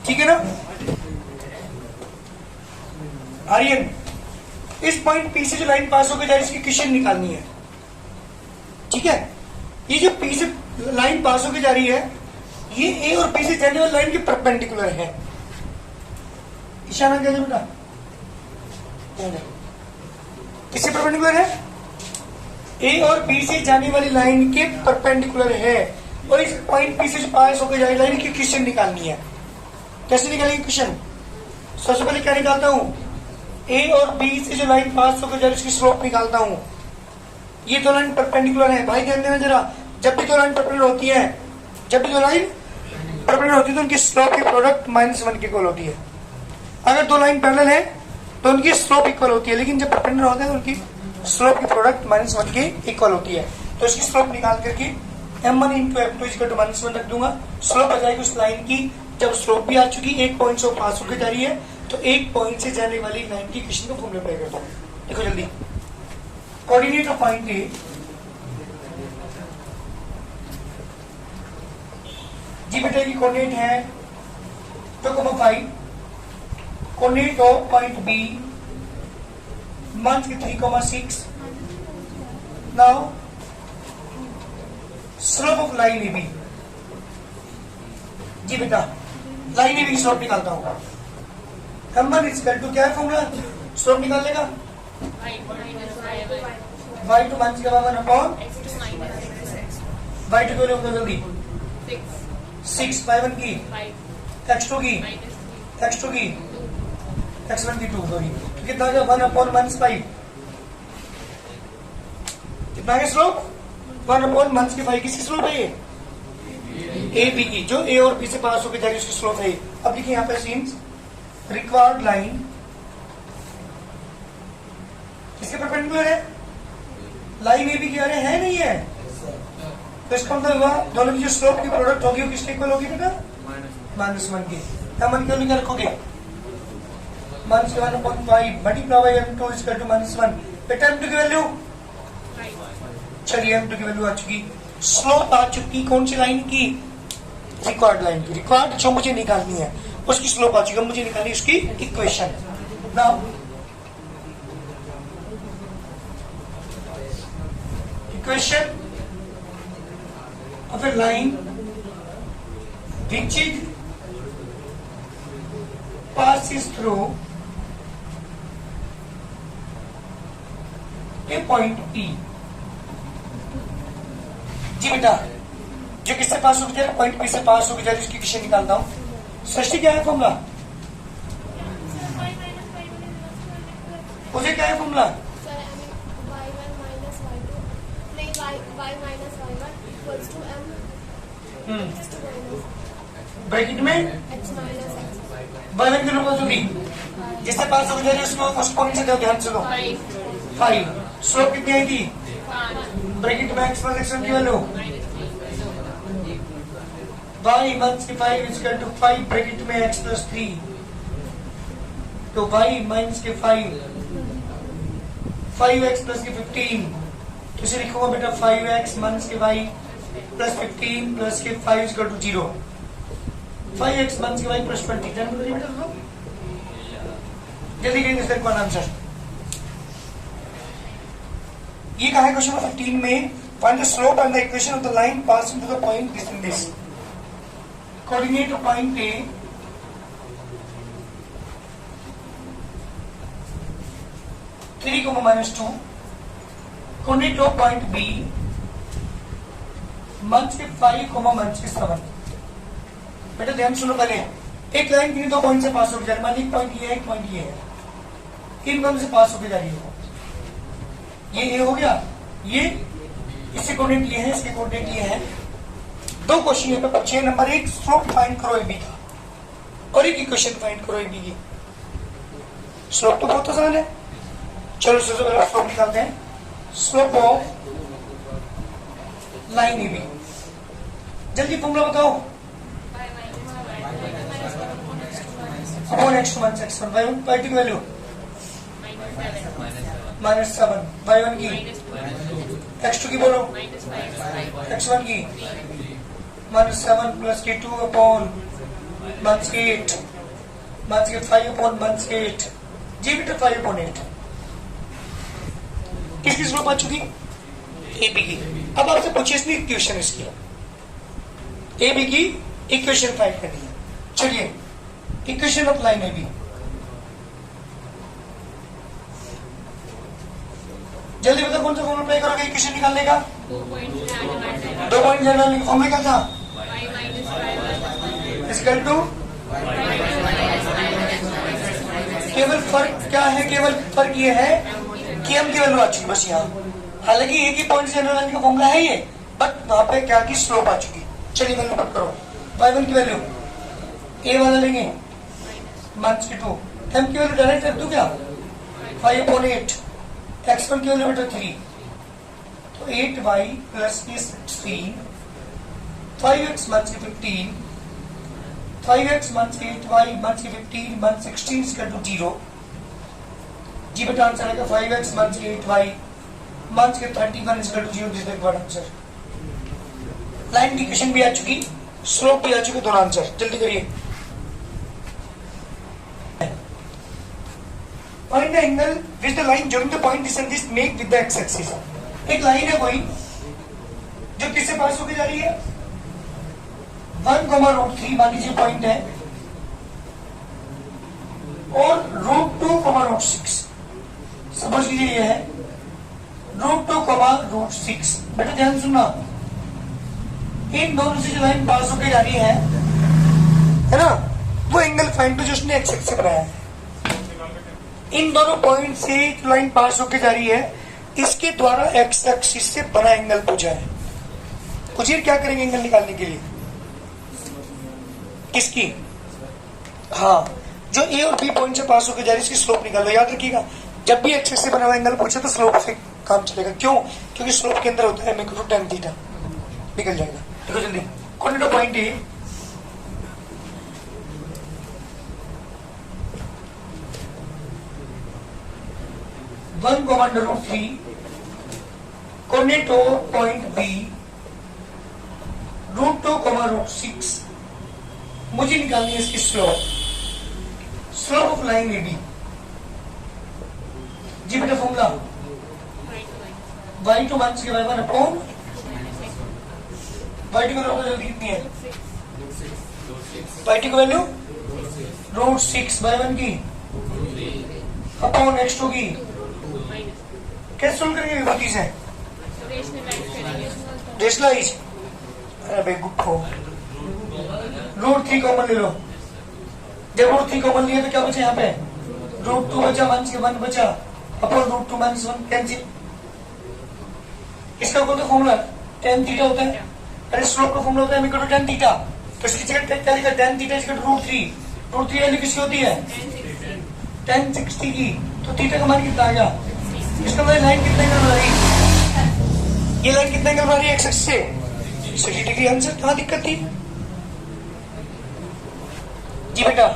ठीक है ना आर्यन? इस पॉइंट पी से जो लाइन पास होकर जा रही है इसकी क्वेश्चन निकालनी है, ठीक है? ये जो पी से लाइन पास होकर जा रही है ये ए और पी से जाने वाली लाइन के परपेंडिकुलर है। इशारा क्या बेटा? किससे परपेंडिकुलर है? ए और बी से जाने वाली लाइन के परपेंडिकुलर है और इस पॉइंट पी से जो पास होकर जा रही लाइन की क्वेश्चन निकालनी है। कैसे निकालेंगे क्वेश्चन? सबसे पहले क्या निकालता हूं? ए और बी से जो लाइन पास होकर जा रही है उसकी स्लोप निकालता हूं। ये दो लाइन परपेंडिकुलर है भाई, ध्यान देना जरा। जब भी दो लाइन परपेंडिकुलर होती है, जब भी दो लाइन परपेंडिकुलर होती है तो उनकी स्लोप की प्रोडक्ट -1 के इक्वल होती है। अगर दो लाइन पैरेलल है तो उनकी स्लोप इक्वल होती है, लेकिन जब परपेंडिकुलर होता है तो उनकी स्लोप की प्रोडक्ट -1 के इक्वल होती है। तो इसकी स्लोप निकाल करके m1 × f2 = -1 रख दूंगा। स्लोप आ जाएगी उस लाइन की। जब स्लोप भी आ चुकी, एक पॉइंट से पास होकर जा रही है तो एक पॉइंट से जाने वाली लाइन की क्वेश्चन को फॉर्मूला अप्लाई करता हूं। देखो जल्दी, कोऑर्डिनेट ऑफ पॉइंट ए जी बेटा की कोऑर्डिनेट है 2,5, कोऑर्डिनेट ऑफ पॉइंट बी मान के 3,6। Now slope of line A B जी बेटा, लाइन ए बी की स्लोप निकालता हूं। m1 = क्या है फॉर्मूला स्लोप निकालने का? y2 माइनस का 1 अपॉन y2 को लोग जल्दी 6 y1 की x2 की x2 की x1 की 2 सॉरी कितना आ गया 1 अपॉन -5 कितना है स्लोप 1 अपॉन -5 किसकी स्लोप है ये? ए बी की, जो ए और बी से पास होकर जा रही है उसकी स्लोप है। अब देखिए यहाँ पे सीन्स रिक्वायर्ड लाइन किसके परपेंडिकुलर है? लाइन ए बी की आ रहे हैं नहीं है तो इसका मतलब हुआ दोनों की जो स्लोप की प्रोडक्ट होगी वो किसके इक्वल होगी बेटा? -1 की। m1 क्यों नहीं रखोगे? -1/5 मल्टीप्लाई बाय m2 = -1। बेटा m2 की वैल्यू, चलिए m2 की वैल्यू आ चुकी, स्लोप आ चुकी। कौन सी लाइन की? रिक्वायर्ड लाइन की। रिक्वायर्ड जो मुझे निकालनी है उसकी स्लोप आ चुकी, मुझे निकालनी उसकी equation. Now equation of A line which passes through a point P। जी बेटा, जो किससे पास होकर जा रहा है? पॉइंट पी से पास होकर जा रही है, उसकी इक्वेशन निकालता हूं। सृष्टि क्या है फॉर्मूला? मुझे क्या है फॉर्मूला? ब्रैकेट में y1 की लोग भी जिससे पास होकर जा रही है उसको उस पॉइंट से ध्यान से लो 5। स्लोप कितनी आई थी? ब्रैकेट में x + x1 की वैल्यू y - 5 = 5 ब्रैकेट में x + 3 तो y - 5x + 15 तो इसे लिखूंगा बेटा 5x - y + 15 + के 5 = 0। 5x - y + 20 जल्दी करेंगे इसका कौन आंसर? ये कहा है क्वेश्चन नंबर 15 में find the slope and the equation of the line passing through the point this and this. Coordinate point A 3, -2, coordinate of point B -5, -7। बेटा ध्यान सुनो पहले, एक लाइन किन्हीं दो पॉइंट से पास होकर जा रही है। मान ली पॉइंट ये है, एक पॉइंट ये है, इन दोनों से पास होकर जा रही है। ये ए हो गया, ये इसके कोऑर्डिनेट ये है, इसके कोऑर्डिनेट ये है। दो क्वेश्चन यहाँ पे पूछे हैं। नंबर 1 स्लोप फाइंड करो ए बी का और एक इक्वेशन फाइंड करो ए बी की। स्लोप तो बहुत आसान है, चलो सबसे पहले स्लोप निकालते हैं। Slope of line A B, जल्दी फॉर्मूला बताओ। अपॉन x2 - x1 y1 की वैल्यू -7 y1 की x2 की बोलो x1 की -7 + के 2 अपॉन 1/8 5/8 जी बेटा 5/8 किसकी स्लोप आ चुकी? ए बी की। अब आपसे पूछिए इसकी इक्वेशन, इसकी ए बी की इक्वेशन फाइंड करनी है। चलिए equation of line A B, जल्दी बता कौन सा फॉर्मूला अप्लाई करोगे इक्वेशन निकालने का? 2 पॉइंट जनरल फॉर्मूला क्या था? इक्वल टू, केवल फर्क क्या है? केवल फर्क ये है कि हम केवल आ चुकी बस यहाँ, हालांकि एक ही पॉइंट जनरल लाइन का फॉर्मूला है ये, बट वहां पे क्या की स्लोप आ चुकी। चलिए वैल्यू पुट करो। y1 की वैल्यू ए वाला लेंगे -2, m की वैल्यू डायरेक्ट रख दूं क्या? 5/8, x1 की वैल्यू बेटा 3, तो 8y plus 16, 5x -15, 5x -8y -15 -16 equal to 0। जी बेटा आंसर आएगा 5x -8y -31 equal to 0। This is the answer. Line की इक्वेशन भी आ चुकी, स्लोप भी आ चुकी, दोनों आंसर। जल्दी करिए। Find the angle which the line during the point distance is make with the x-axis। एक लाइन है कोई जो किससे पास होकर जा रही है? 1,√3 मान लीजिए पॉइंट है, और √2,√6 समझ लीजिए ये है √2,√6। बेटा ध्यान सुनना, इन दोनों से जो लाइन पास होकर जा रही है ना, वो एंगल फाइंड तो जो उसने एक्स एक्सिस से बनाया है। इन दोनों पॉइंट से जो लाइन पास होकर जा रही है, इसके द्वारा एक्स एक्सिस से बना एंगल पूछा है। उजीर क्या करेंगे एंगल निकालने के लिए? किसकी? हाँ, जो ए और बी पॉइंट से पास होकर जा रही है, इसकी स्लोप निकालो। याद रखिएगा, जब भी एक्सिस से बना हुआ एंगल पूछे तो स्लोप से काम चलेगा। क्यों? क्योंकि स्लोप के अंदर होता है m × tan थीटा। निकल जाएगा। देखो जल्दी, कौन सा पॉइंट है? (1,√3) कोऑर्डिनेट ओ पॉइंट बी √2,√6। मुझे निकालनी है इसकी slope, slope of line A B. जी बेटा फॉर्मूला y2 माइनस के y1 अपॉन y2 की वैल्यू कितनी है? y2 की वैल्यू √6, y1 की अपॉन x2 की। कैसे सोल्व करेंगे विभूति से? रेशनलाइज। अरे भाई गुप्पो, √3 कॉमन ले लो। जब √3 कॉमन लिया तो क्या बचा यहाँ पे? √2 बचा, माइनस के 1 बचा, अपॉन √2 - 1 कैंसिल। इसका कौन सा फॉर्मूला? tan थीटा होता है। अरे स्लोप का फॉर्मूला होता है m = tan थीटा, तो इसकी जगह क्या लिखा? tan theta = √3। √3 वैल्यू किसकी होती है? tan 60 की। तो थीटा का मान कितना आ गया? इसका मतलब लाइन कितने एंगल बना रही है? ये लाइन कितने एंगल बना रही है? एक्स से 60 डिग्री। आंसर। कहाँ दिक्कत थी? जी बेटा,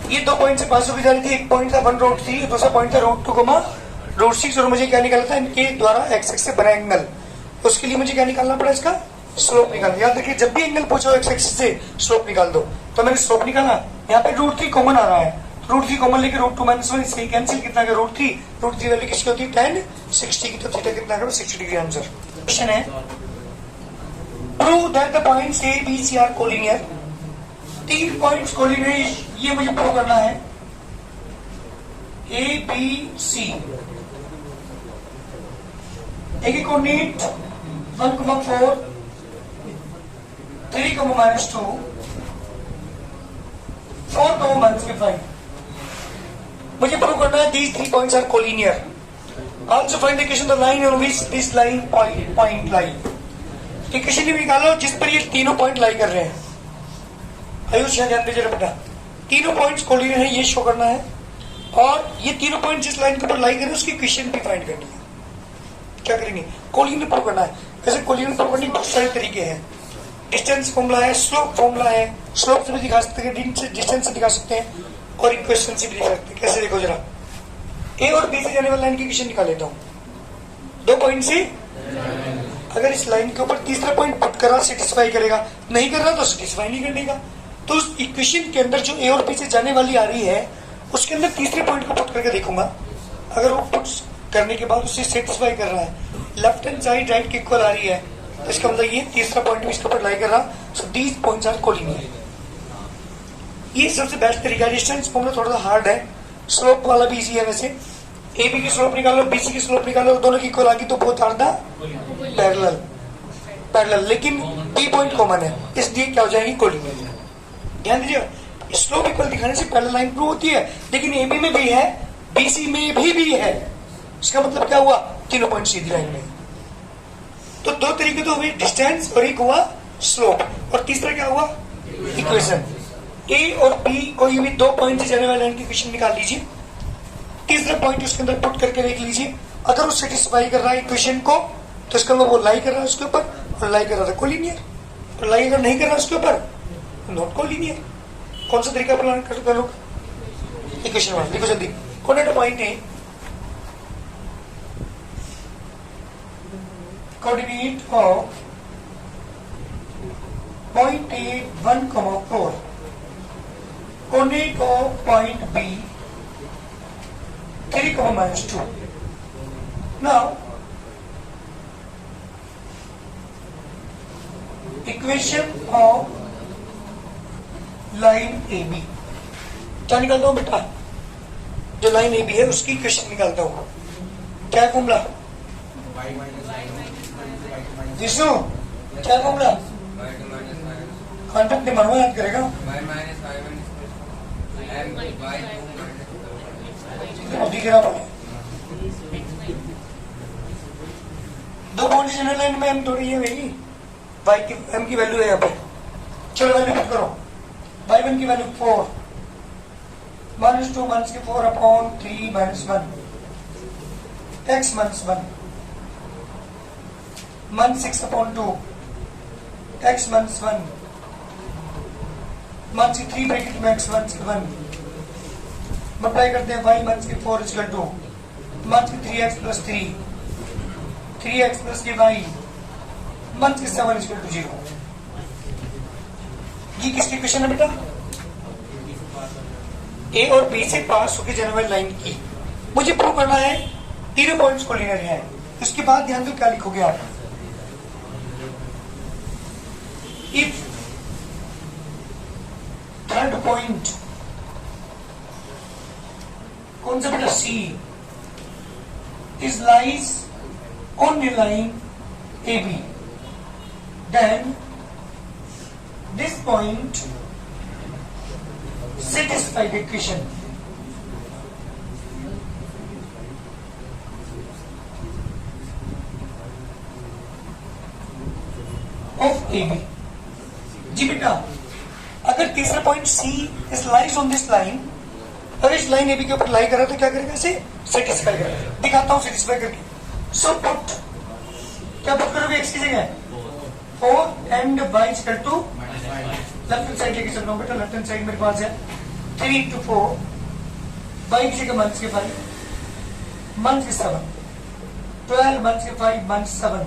ये दो पॉइंट से पास होकर जा रही थी। एक पॉइंट था 1√3, दूसरा पॉइंट था √2,√6, और मुझे क्या निकालना था? इनके द्वारा एक्स एक्सिस से बना एंगल। उसके लिए मुझे क्या निकालना पड़ा? इसका स्लोप निकालना। याद रखिए, जब भी एंगल पूछो एक्स एक्सिस से स्लोप निकाल दो। तो मैंने स्लोप निकाला, यहाँ पे √3 कॉमन आ रहा है, √3 कॉमन लेके √2 - 1 इससे कैंसिल। कितना गया? √3 वैल्यू किसकी होती है? tan 60 की। तो थीटा कितना गया? 60 डिग्री। आंसर। क्वेश्चन है, prove that the points A B C are collinear. 3 points collinear, ये मुझे प्रूव करना है। ए बी सी एक कोऑर्डिनेट 1,4 3, -2 4, -5। मुझे प्रूव करना है these 3 points are collinear. Also find the equation the line on which this line point lie. Equation भी निकालो जिस पर ये तीनों पॉइंट लाई कर रहे हैं। आयुष यहाँ ध्यान दीजिए बेटा, तीनों पॉइंट्स कोलिनियर है ये शो करना है, और ये तीनों पॉइंट जिस लाइन के ऊपर लाई कर रहे हैं उसकी इक्वेशन भी फाइंड करनी है। क्या करेंगे? कोलिनियर प्रूव करना है। वैसे कोलिनियर प्रूव करने के बहुत सारे तरीके हैं। डिस्टेंस फॉर्मूला है, स्लोप फॉर्मूला है, स्लोप से भी दिखा सकते हैं, डिस्टेंस से दिखा सकते हैं, और इक्वेशन से भी दिखा सकते हैं। कैसे? देखो जरा, ए और बी से जाने वाली लाइन की इक्वेशन निकाल लेता हूँ। 2 पॉइंट से अगर इस लाइन के ऊपर तीसरा पॉइंट पुट करा सेटिस्फाई करेगा, नहीं कर रहा तो सेटिस्फाई नहीं करेगा। तो उस इक्वेशन के अंदर जो ए और बी से जाने वाली आ रही है उसके अंदर तीसरे पॉइंट को पुट करके देखूंगा। अगर वो पुट करने के बाद उसे सेटिस्फाई कर रहा है, लेफ्ट हैंड साइड राइट की इक्वल आ रही है, तो इसका मतलब ये तीसरा पॉइंट भी इसके ऊपर लाई कर रहा। So these points are collinear. ये सबसे बेस्ट तरीका है। डिस्टेंस फॉर्मूला थोड़ा सा हार्ड है, स्लोप वाला भी इजी है। वैसे ए बी की स्लोप निकालो, बी सी की स्लोप निकालो, दोनों की इक्वल आ गई तो बोथ आर द पैरेलल, लेकिन बी पॉइंट कॉमन है, इसलिए क्या हो जाएगी कोलिनियर। ध्यान दीजिए, स्लोप इक्वल दिखाने से पैरेलल लाइन प्रूव होती है, लेकिन ए बी में भी है, बी सी में भी है। इसका मतलब क्या हुआ, तीनों पॉइंट सीधी लाइन में। तो दो तरीके तो हुए, डिस्टेंस और एक हुआ स्लोप, और तीसरा क्या हुआ इक्वेशन। ए और बी कोई भी दो पॉइंट से जाने वाली लाइन की इक्वेशन निकाल लीजिए, तीसरा पॉइंट उसके अंदर पुट करके देख लीजिए। अगर वो सेटिस्फाई कर रहा है इक्वेशन को तो इसका मतलब वो लाई कर रहा है उसके ऊपर, और लाई कर रहा था कोलिनियर, और लाई अगर नहीं कर रहा उसके ऊपर नॉट कोलिनियर। कौन सा तरीका प्लान कर लोग, इक्वेशन वाला देखो जल्दी। कोऑर्डिनेट पॉइंट है, coordinate of point A 1,4, coordinate of point B 3,-2। Now equation of line A B क्या निकालता हूं बेटा, जो लाइन ए बी है उसकी इक्वेशन निकालता हूं। क्या है फॉर्मूला विष्णु, क्या फॉर्मूला, कॉन्टेक्ट मनवा याद करेगा, दिख रहा पड़े दो पॉइंट जनरल लाइन में एम थोड़ी है भाई, वाई की एम की वैल्यू है यहाँ पे। चलो वैल्यू पुट करो, वाई वन की value 4, -2 -4 upon 3 -1, x -1, -6 upon 2, x -1, -3 bracket में x -1, मल्टीप्लाई करते हैं y -4 equal to -3x + 3, 3x + y -7 equal to 0। ये किसकी इक्वेशन है बेटा, ए और बी से पास होकर जाने वाली लाइन की। मुझे प्रूव करना है तीनों पॉइंट्स कोलिनियर है। उसके बाद ध्यान दो क्या लिखोगे आप, इफ थर्ड पॉइंट कौन सा बेटा, C is lies on the line A B, then this point satisfy the equation of AB। जी बेटा, अगर तीसरा point C is lies on this line, अगर इस लाइन AB के ऊपर लाई कर रहा है तो क्या करेगा, इसे सेटिस्फाई करेगा। दिखाता हूं सेटिस्फाई करके। सो पुट, क्या पुट करोगे x की जगह 4 and y equal to left hand side लेके चल रहा हूं बेटा, लेफ्ट हैंड साइड मेरे पास है 3 × 4, y की जगह -5, -7, 12 -5 -7,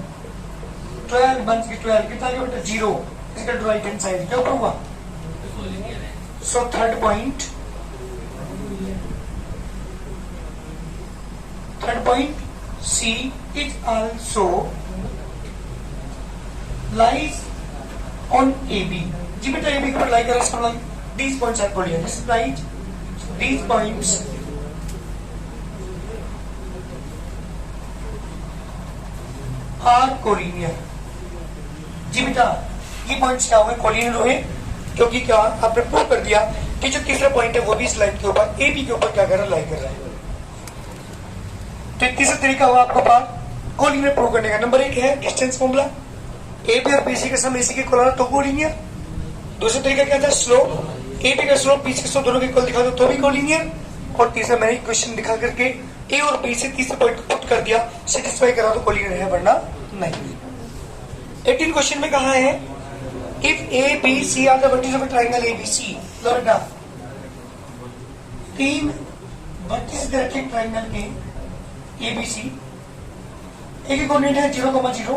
12 -12 कितना आ गया बेटा 0 equal to right hand side. क्या होगा, so third point C is also lies on AB। जी बेटा AB के ऊपर लाई करें, इसका मतलब these points are collinear, this is right, these points are collinear। जी बेटा ये पॉइंट्स क्या हुए, कोलिनियर हुए, क्योंकि क्या आपने प्रूव कर दिया कि जो तीसरा पॉइंट है वो भी इस लाइन के ऊपर AB के ऊपर क्या कर रहा है, लाई कर रहा है। तो तीसरा तरीका हुआ आपको पास कोलिनियर प्रूव करने का। नंबर 1 है डिस्टेंस फॉर्मूला, ए बी और बीसी का सम एसी के इक्वल तो कोलिनियर। दूसरा तरीका क्या था, स्लोप, ए बी का स्लोप बीसी का स्लोप दोनों के इक्वल दिखा दो तो भी कोलिनियर। और तीसरा मैंने इक्वेशन दिखा करके ए और बी से तीसरे पॉइंट को पुट कर दिया, सेटिस्फाई करा तो कोलिनियर है, वरना नहीं। 18 क्वेश्चन में कहा है if A B C are the vertices of triangle A B C. लो बेटा, 3 वर्टिसेस रखे ट्रायंगल के ए बी सी, एक कोऑर्डिनेट है 0,0,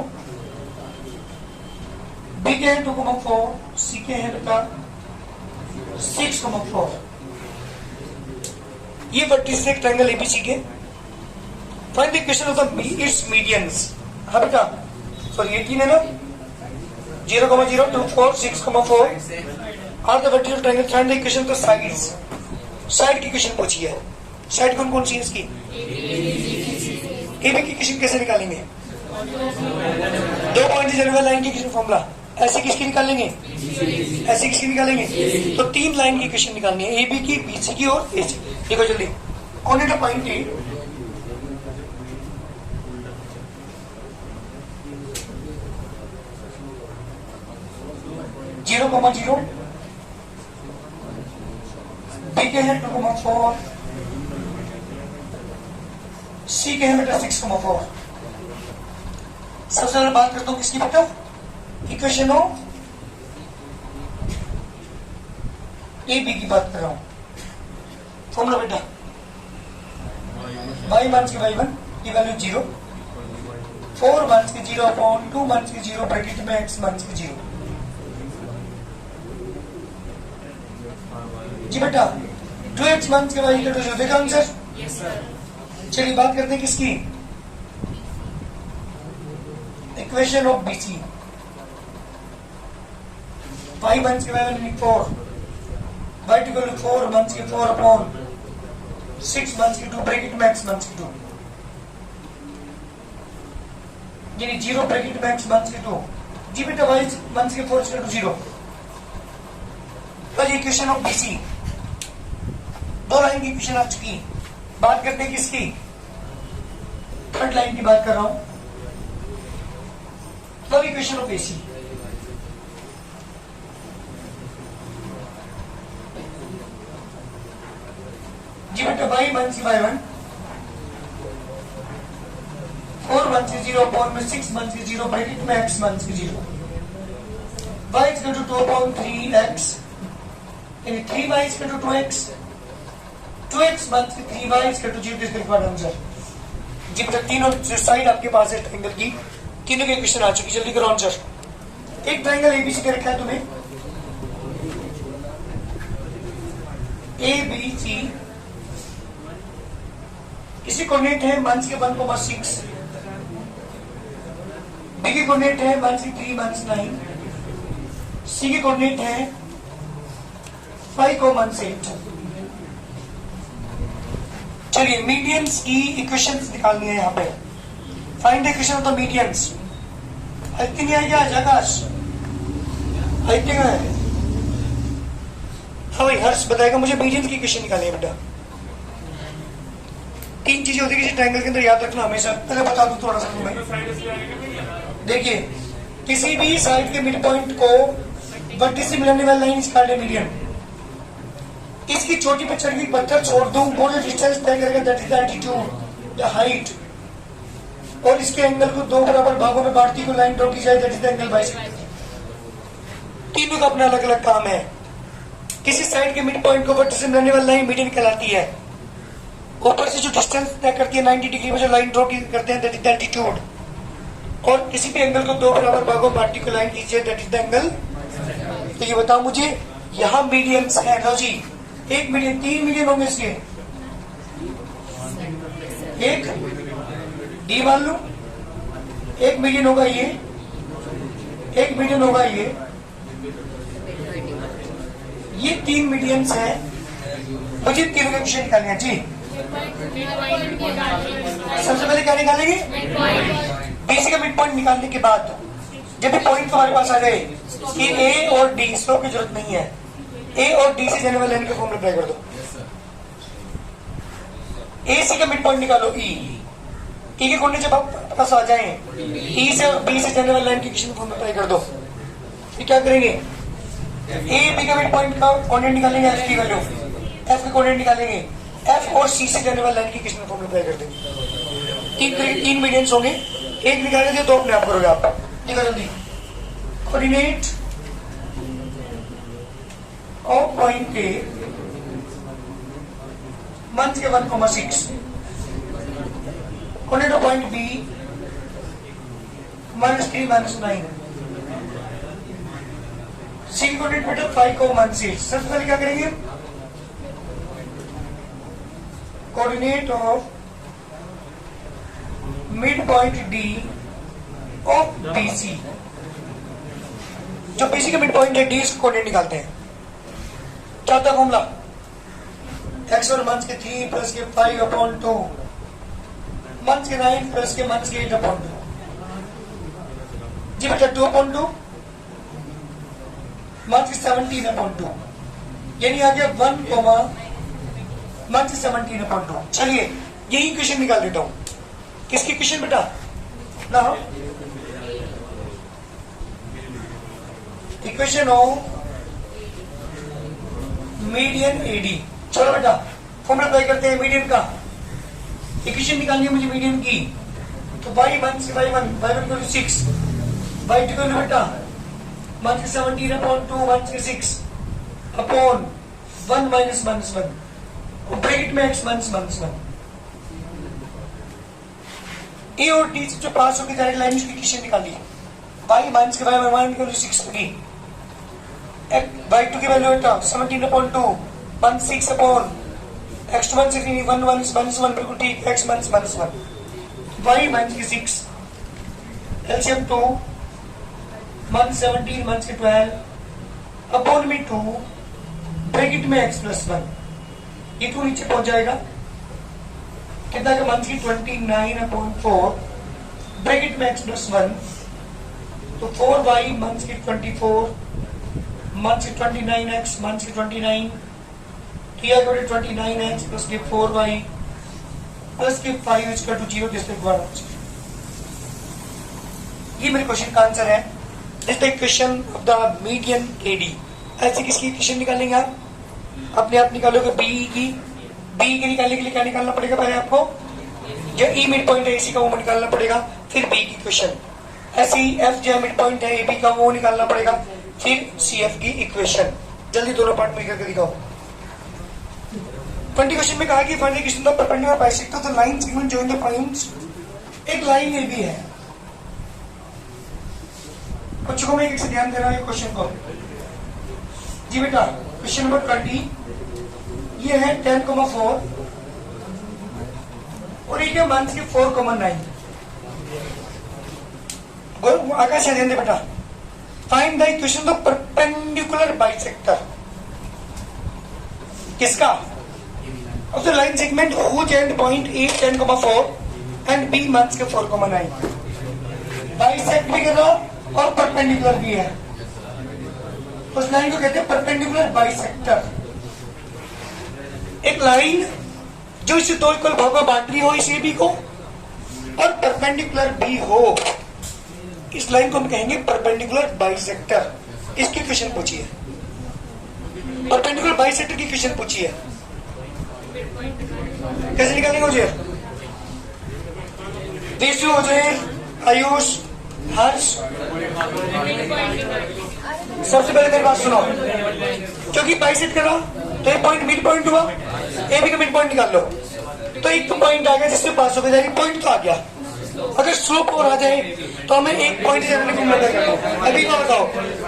बी के है 2,4, सी के है बेटा 6,4। ये वर्टिसेस एक ट्रायंगल एबीसी के। Find the equation of the it's medians. हाँ बेटा, सॉरी 18 है ना, 0,0, 2, 4, 6,4 are the vertical triangle. Find the equation of the sides. Side की इक्वेशन पूछी है। साइड कौन कौन सी है इसकी? एबी की इक्वेशन कैसे निकालेंगे? 2 पॉइंट जनरल लाइन की इक्वेशन फॉर्मूला। ऐसे किसकी निकालेंगे? ऐसे किसकी निकालेंगे? तो 3 लाइन की इक्वेशन निकालनी है, ए बी की, बी सी की और ए सी। देखो जल्दी, कौन है point A? Zero comma zero, B के है 2,4, सी के है बेटा 6,4। सबसे पहले बात करता हूं किसकी बेटा? इक्वेशन ऑफ ए बी की बात कर रहा हूं। फॉर्मूला बेटा y माइनस के y1 की वैल्यू 0, 4 माइनस के 0 अपॉन 2 माइनस के 0 ब्रैकेट में x माइनस के 0। जी बेटा 2x माइनस के y इक्वल टू 0। देखा आंसर? Yes sir. चलिए बात करते हैं किसकी? Equation of BC. y minus के y1 4, y equal to 4 minus के 4 अपॉन 6 माइनस के 2 ब्रैकेट में x माइनस के 2, यानी 0 ब्रैकेट में x माइनस के 2। जी बेटा y माइनस के 4 इक्वल टू 0। कल इक्वेशन ऑफ बीसी, 2 लाइन की इक्वेशन आ चुकी। बात करते हैं किसकी? थर्ड लाइन की बात कर रहा हूं। Third equation of AC. जी बेटा y माइनस के y1 4 माइनस के 0 अपॉन में 6 माइनस के 0 ब्रैकेट में x माइनस के 0, y equal to 2 upon 3x, यानी 3y equal to 2x, 2x minus के 3y equal to 0। This is the answer. जी बेटा तीनों साइड आपके पास है ट्रायंगल की, तीनों की इक्वेशन आ चुकी। जल्दी करो आंसर। एक ट्रायंगल एबीसी का रखा है तुम्हें, एबीसी। इसी कोऑर्डिनेट है माइनस के 1,6, बी के कोऑर्डिनेट है माइनस के 3 माइनस 9, सी के कोऑर्डिनेट है 5,8। चलिए मीडियंस की इक्वेशंस निकालनी है यहाँ पे। Find the equation of the medians. Aditya नहीं आएगा? आकाश आदित्य का है? हाँ भाई हर्ष बताएगा मुझे मीडियंस की इक्वेशन निकालनी है बेटा। 3 चीजें होती है किसी ट्रायंगल के अंदर, याद रखना हमेशा। पहले बता दूं थोड़ा सा तुम्हें। देखिए किसी भी साइड के मिड पॉइंट को वर्टिस से मिलाने वाली line is called a median. इसकी चोटी पे चढ़ के पत्थर छोड़ दूं, वो जो डिस्टेंस तय करेगा that is the altitude, the height. और इसके एंगल को 2 बराबर भागों में बांटती को लाइन ड्रॉ की जाए, that is the angle bisector. तीनों का अपना अलग अलग काम है। किसी साइड के मिड पॉइंट को वर्टिस से मिलाने वाली लाइन मीडियन कहलाती है। ऊपर से जो डिस्टेंस तय करती है 90 डिग्री में जो लाइन ड्रॉ करते हैं दैट इज द एल्टीट्यूड। और किसी भी एंगल को 2 बराबर भागों में बांटती को लाइन कीजिए, दैट इज द एंगल। तो ये बताओ मुझे, यहाँ मीडियंस है। लो जी, एक मीडियन, 3 मीडियन होंगे इसके। एक डी मान लो, एक मीडियन होगा ये, एक मीडियन होगा ये 3 मीडियंस है। मुझे तीनों के इक्वेशन निकालनी है जी। सबसे पहले क्या निकालेंगे? बीसी का मिड पॉइंट निकालने के बाद जब भी पॉइंट हमारे पास आ जाए कि ए और डी, स्लो की जरूरत नहीं है, ए और डी से जाने वाले लाइन के फॉर्मूला अप्लाई कर दो। ए सी का मिड पॉइंट निकालो ई, ई के कोने जब आप पास आ जाए ई से और बी से जाने वाले लाइन के इक्वेशन फॉर्मूला अप्लाई कर दो। फिर क्या करेंगे? ए बी का मिड पॉइंट का कोऑर्डिनेट निकालेंगे, एफ की वैल्यू, एफ का कोऑर्डिनेट निकालेंगे, एफ और सी से जाने वाले लाइन के इक्वेशन फॉर्मूला अप्लाई कर देंगे। 3 मीडियंस होंगे, एक निकाल दिया 2 अपने आप करोगे आप। देखो जल्दी, coordinate of point A minus के 1,6, कोऑर्डिनेट ऑफ पॉइंट बी -3 -9, सी की कोऑर्डिनेट बेटा 5 को 1 6। सबसे पहले क्या करेंगे, coordinate of mid point D of BC, जो बीसी का मिड पॉइंट है डी, इसको कोऑर्डिनेट निकालते हैं। क्या था फॉर्मूला, x1 मंथ के 3 प्लस के 5/2 मंथ के 9 प्लस के मंथ के 8/2 जी बेटा 2/2 मंथ के 17/2, यानी आ गया 1 मंथ के 17/2। चलिए यही इक्वेशन निकाल देता हूं। किसकी इक्वेशन बेटा ना, इक्वेशन ऑफ मीडियन एडी। चलो बेटा फॉर्मूला अप्लाई करते हैं मीडियन का। इक्वेशन निकालनी है मुझे मीडियन की, तो y1 से y1 को 6, y2 को बेटा मंथ के 17/2 मंथ के 6 अपॉन 1 माइनस 1 ब्रैकेट में x मंथ 1। ए और डी से जो पास होकर जाने लाइन की इक्वेशन निकाली, y माइनस के y1 को 6 होगी, y2 की वैल्यू बेटा 17/2 1 6 अपॉन x2 1 6 1 1 बिल्कुल ठीक, x मंथ 1 y मंथ की 6 एलसीएम 2 मंथ 17 मंथ के 12 अपॉन में 2 ब्रैकेट में x प्लस 1, ये 2 नीचे पहुंच जाएगा, कितना का मंथ की 29/4 ब्रैकेट में x प्लस 1, तो 4y मंथ की 24 मंथ की 29x मंथ की 29, तो यह 29x प्लस के 4y प्लस के 5 इसका टू 0 दिस तक ये मेरे क्वेश्चन का आंसर है। This the equation of the median AD. ऐसे किसकी इक्वेशन निकालेंगे आप, अपने आप निकालोगे बी की निकालने के लिए क्या निकालना पड़ेगा, पहले आपको जो ई मिड पॉइंट है एसी का वो निकालना पड़ेगा, फिर बी की इक्वेशन, ऐसे ही एफ जो मिड पॉइंट है एबी का वो निकालना पड़ेगा, फिर सी एफ की इक्वेशन। जल्दी दोनों पार्ट में करके दिखाओ। 20 क्वेश्चन में कहा कि find the equation of perpendicular bisector the line segment join the points. एक लाइन एबी है, कुछ को मैं एक से ध्यान दे रहा हूं क्वेश्चन को जी बेटा। क्वेश्चन नंबर 20 ये है 10,4 और ये मंथ के 4,9। आकाश ध्यान दे बेटा। Find the equation of perpendicular bisector, किसका, of the line segment whose end point A 10,4 and B मंथ के 4,9। बाइसेक्ट भी कर रहा और परपेंडिकुलर भी है, उस लाइन को कहते हैं परपेंडिकुलर बाइसेक्टर। एक लाइन जो इसे दो इक्वल भागों में बांट रही हो, इस AB को, और परपेंडिकुलर भी हो, इस लाइन को हम कहेंगे परपेंडिकुलर बाइसेक्टर। इसकी इक्वेशन पूछिए, परपेंडिकुलर बाइसेक्टर की इक्वेशन पूछिए, कैसे निकालेंगे मुझे। देशु उजैर, आयुष, हर्ष, सबसे पहले मेरी बात सुनो, क्योंकि बाइसेक्ट करा तो एक पॉइंट मिड पॉइंट हुआ, ए बी का मिड पॉइंट निकाल लो, तो एक तो पॉइंट आ गया जिसमें पास होकर जाएगी, पॉइंट तो आ गया। अगर स्लोप और आ जाए तो हमें एक पॉइंट से अभी तो बताओ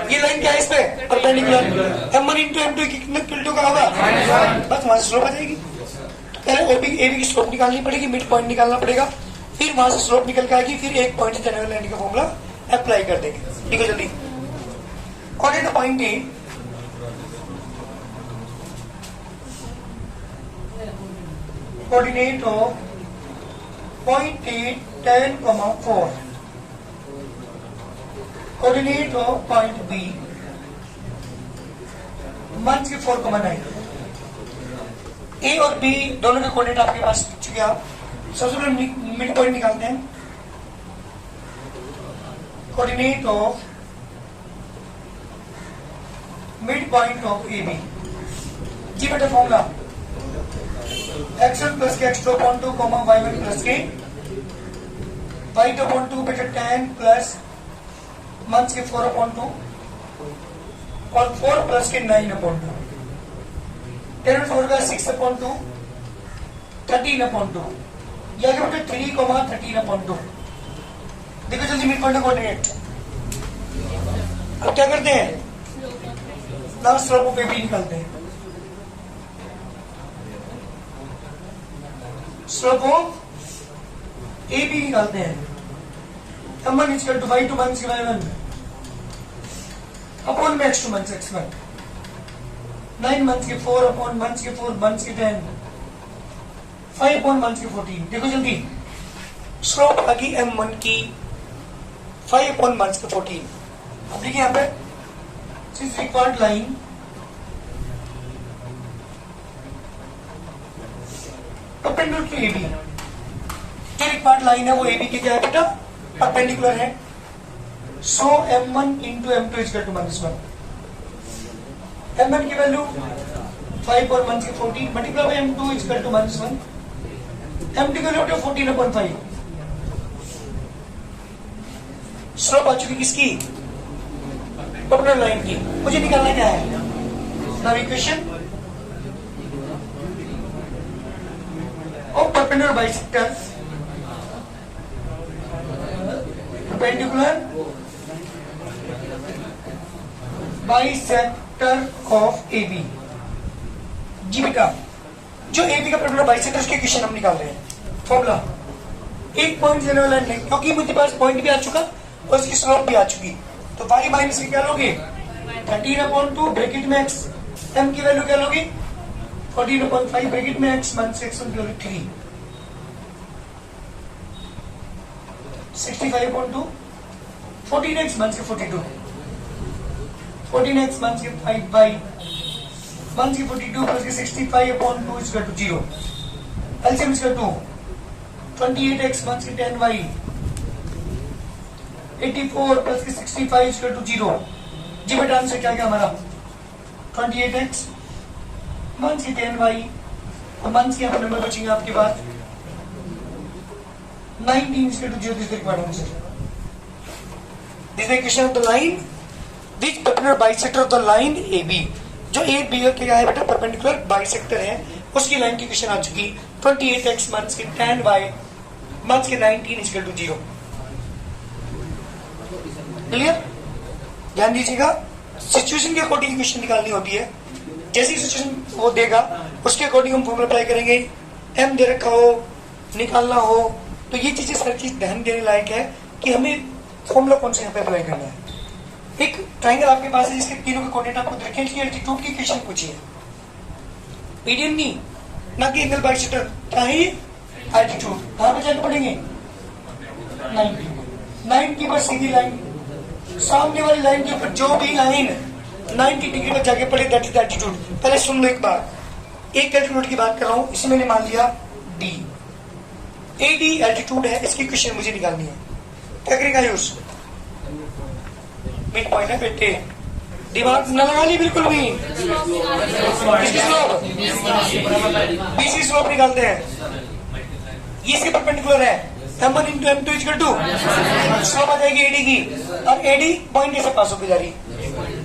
ये लाइन क्या है, इस पे परपेंडिकुलर m1 इंटू m2 कितने Q2 का होगा, बस वहां से स्लोप आ जाएगी। पहले एबी की स्लोप निकालनी पड़ेगी, मिड पॉइंट निकालना पड़ेगा, फिर वहां से स्लोप निकल के आएगी, फिर एक पॉइंट से जनरल लाइन का फॉर्मूला अप्लाई कर देंगे। ठीक है जल्दी। और ये point A coordinate of point A 10,4 coordinate of point B month के 4,9। ए और बी दोनों के कोऑर्डिनेट आपके पास चुके आप। सबसे पहले मिड पॉइंट निकालते हैं, coordinate of mid point of A B जी बेटा। फॉर्मूला x1 प्लस के x2 अपॉन 2 y1 प्लस के y2 अपॉन 2 बेटा 10 प्लस मंथ के 4 अपॉन 2 और 4 प्लस के 9 अपॉन 2, 10 और 4 का 6 अपॉन 2 13 अपॉन 2, यह बेटा 3,13 अपॉन 2। देखो जल्दी मिड पॉइंट कोऑर्डिनेट। अब क्या करते हैं, ना स्लोप ऑफ एबी निकालते हैं। स्लोप ऑफ एबी निकालते हैं। m1 equal to y2 minus y1 upon में x2 माइनस x1, 9 मंथ्स के 4 अपॉन मंथ्स के 4 मंथ्स के 10, 5 अपॉन मंथ्स के 14। देखो जल्दी, स्लोप आ गई m1 की 5 अपॉन मंथ्स के 14। अब देखिए यहाँ पे since required line perpendicular to AB, जो रिक्वायर्ड लाइन है वो AB के क्या है बेटा, परपेंडिकुलर है। सो m1 into m2 equal to -1। m1 की वैल्यू 5 और 1 से 14 multiply by m2 equal to -1। m2 की वैल्यू 14 अपॉन 5। स्लोप आ चुकी किसकी, परपेंडिकुलर लाइन की। मुझे निकालना क्या है, now equation of perpendicular bisector, perpendicular bisector of AB। जी बेटा, जो AB का परपेंडिकुलर बाइसेक्टर उसके इक्वेशन हम निकाल रहे हैं। फॉर्मूला एक पॉइंट लेने वाला नहीं, क्योंकि मुझे पास पॉइंट भी आ चुका और इसकी स्लोप भी आ चुकी, तो y माइनस क्या लोगे, 13/2 ब्रैकेट में x, m की वैल्यू क्या लोगे 14/5 ब्रैकेट में x माइनस x1 की value 3, 65/2 14x minus 42, 14x minus 5 by minus 42 plus 65/2 is equal to 0। LCM is equal to 28x minus 10y, 84 plus 65 is equal to 0। जी बेटा आंसर क्या क्या हमारा 28x माइनस 10y और माइनस के number बचेंगे आपके पास 19 is equal to 0. This is the required answer. This is the equation of the line which perpendicular bisector of the line AB, जो AB के क्या है बेटा परपेंडिकुलर बाइसेक्टर है, उसकी लाइन की इक्वेशन आ चुकी 28x माइनस के 10y माइनस के 19 is equal to 0। क्लियर? ध्यान दीजिएगा, सिचुएशन के अकॉर्डिंग इक्वेशन निकालनी होती है। जैसी सिचुएशन वो देगा उसके अकॉर्डिंग हम फॉर्मूला अप्लाई करेंगे। m दे रखा हो, निकालना हो, तो ये चीजें सारी चीज ध्यान देने लायक है कि हमें फॉर्मूला कौन से यहाँ पे अप्लाई करना है। एक ट्राइंगल आपके पास है जिसके तीनों के कोऑर्डिनेट आपको देखें, इसकी एल्टीट्यूड की इक्वेशन पूछी है, मीडियन नहीं ना कि एंगल बाइसेक्टर, क्या है एल्टीट्यूड। कहाँ पे जाके पढ़ेंगे 90 की बस सीधी लाइन, सामने वाली लाइन के ऊपर जो भी लाइन 90 डिग्री पर जाके पड़े दैट इज एल्टीट्यूड। पहले सुन लो एक बार, एक एल्टीट्यूड की बात कर रहा हूँ, इसे मैंने मान लिया D, AD एल्टीट्यूड है, इसकी इक्वेशन मुझे निकालनी है। क्या करेगा यूज, मिड पॉइंट है बेटे, दिमाग न लगा ली बिल्कुल भी। इसकी स्लोप BC स्लोप निकालते हैं, ये इसके परपेंडिकुलर है, m1 into m2 equal to slope आ जाएगी AD की, और AD पॉइंट से पास होकर जा रही है,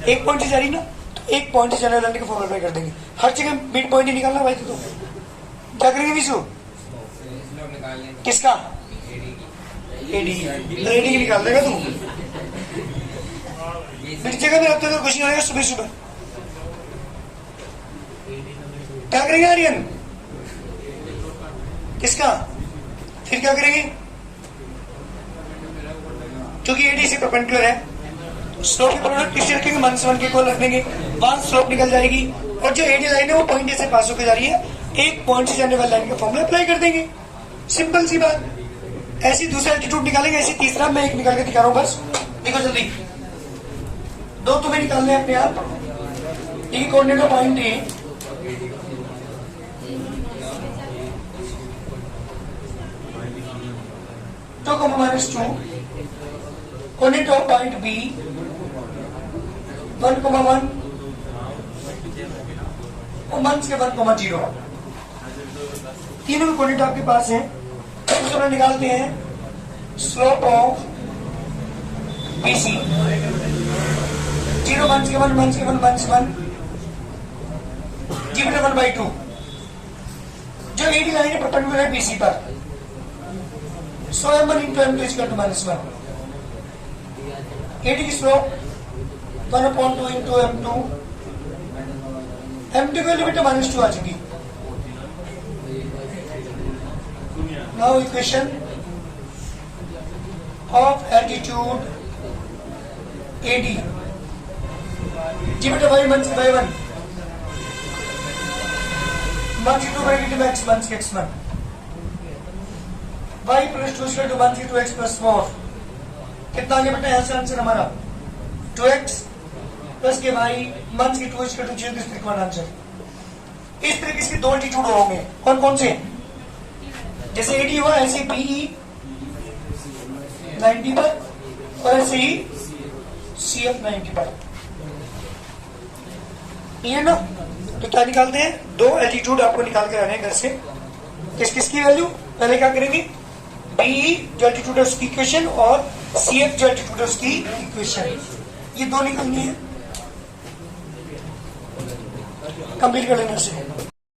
एक पॉइंट से जा रही ना, तो एक पॉइंट से जाने वाले का फॉर्मूला अप्लाई कर देंगे। हर जगह मिड पॉइंट ही निकालना भाई, तो क्या करेंगे विशु, किसका AD की निकाल देगा तू, मिड जगह भी रखते तो कुछ नहीं होगा। सुबह सुबह क्या करेंगे आर्यन, किसका, फिर क्या करेंगे, क्योंकि AD से परपेंडिकुलर है, स्लोप के प्रोडक्ट किसी रखेंगे -1 के को रख देंगे, वहां स्लोप निकल जाएगी, और जो AD लाइन है वो पॉइंट से पास होकर जा रही है, एक पॉइंट से जाने वाली लाइन का फॉर्मूला अप्लाई कर देंगे, सिंपल सी बात। ऐसी दूसरा एल्टीट्यूड निकालेंगे, ऐसी तीसरा, मैं एक निकाल के दिखा रहा हूं बस, देखो जल्दी, दो तुम्हें निकालने अपने आप। एक कोऑर्डिनेट ऑफ पॉइंट ए, तो -2, कोऑर्डिनेट ऑफ पॉइंट बी 1,1 और 1,0। तीनों के कोऑर्डिनेट आपके पास हैं, तो निकालते हैं स्लोप ऑफ BC 0 1 1 1 1 जी बेटा 1/2। जो AD लाइन है परपेंडिकुलर है BC पर, so m1 into m2 equal to -1। AD की स्लोप 1/2 इंटू m2 एमटी वैल्यू बेटा -2 आ जाएगी। Now equation of altitude AD जी बेटा y 1 by 1 1 by dt max 1 x 1 y plus 2 square to 1 2 x plus 4 कितना आ गया बेटा यहाँ से आंसर हमारा 2x प्लस के y 1 की 2 square to 0 this required answer. इस तरीके से दो एल्टीट्यूड होंगे कौन कौन से, जैसे एडी हुआ ऐसे बीई 90 पर और ऐसे ही सीएफ 90 पर। ये ना तो क्या निकालते हैं, दो एल्टीट्यूड आपको निकाल के आने हैं घर से। किस किस की वैल्यू पहले क्या करेंगे, बीई जो एल्टीट्यूड है उसकी इक्वेशन और सीएफ जो एल्टीट्यूड है उसकी इक्वेशन, ये दो निकालनी है। कंप्लीट कर लेना से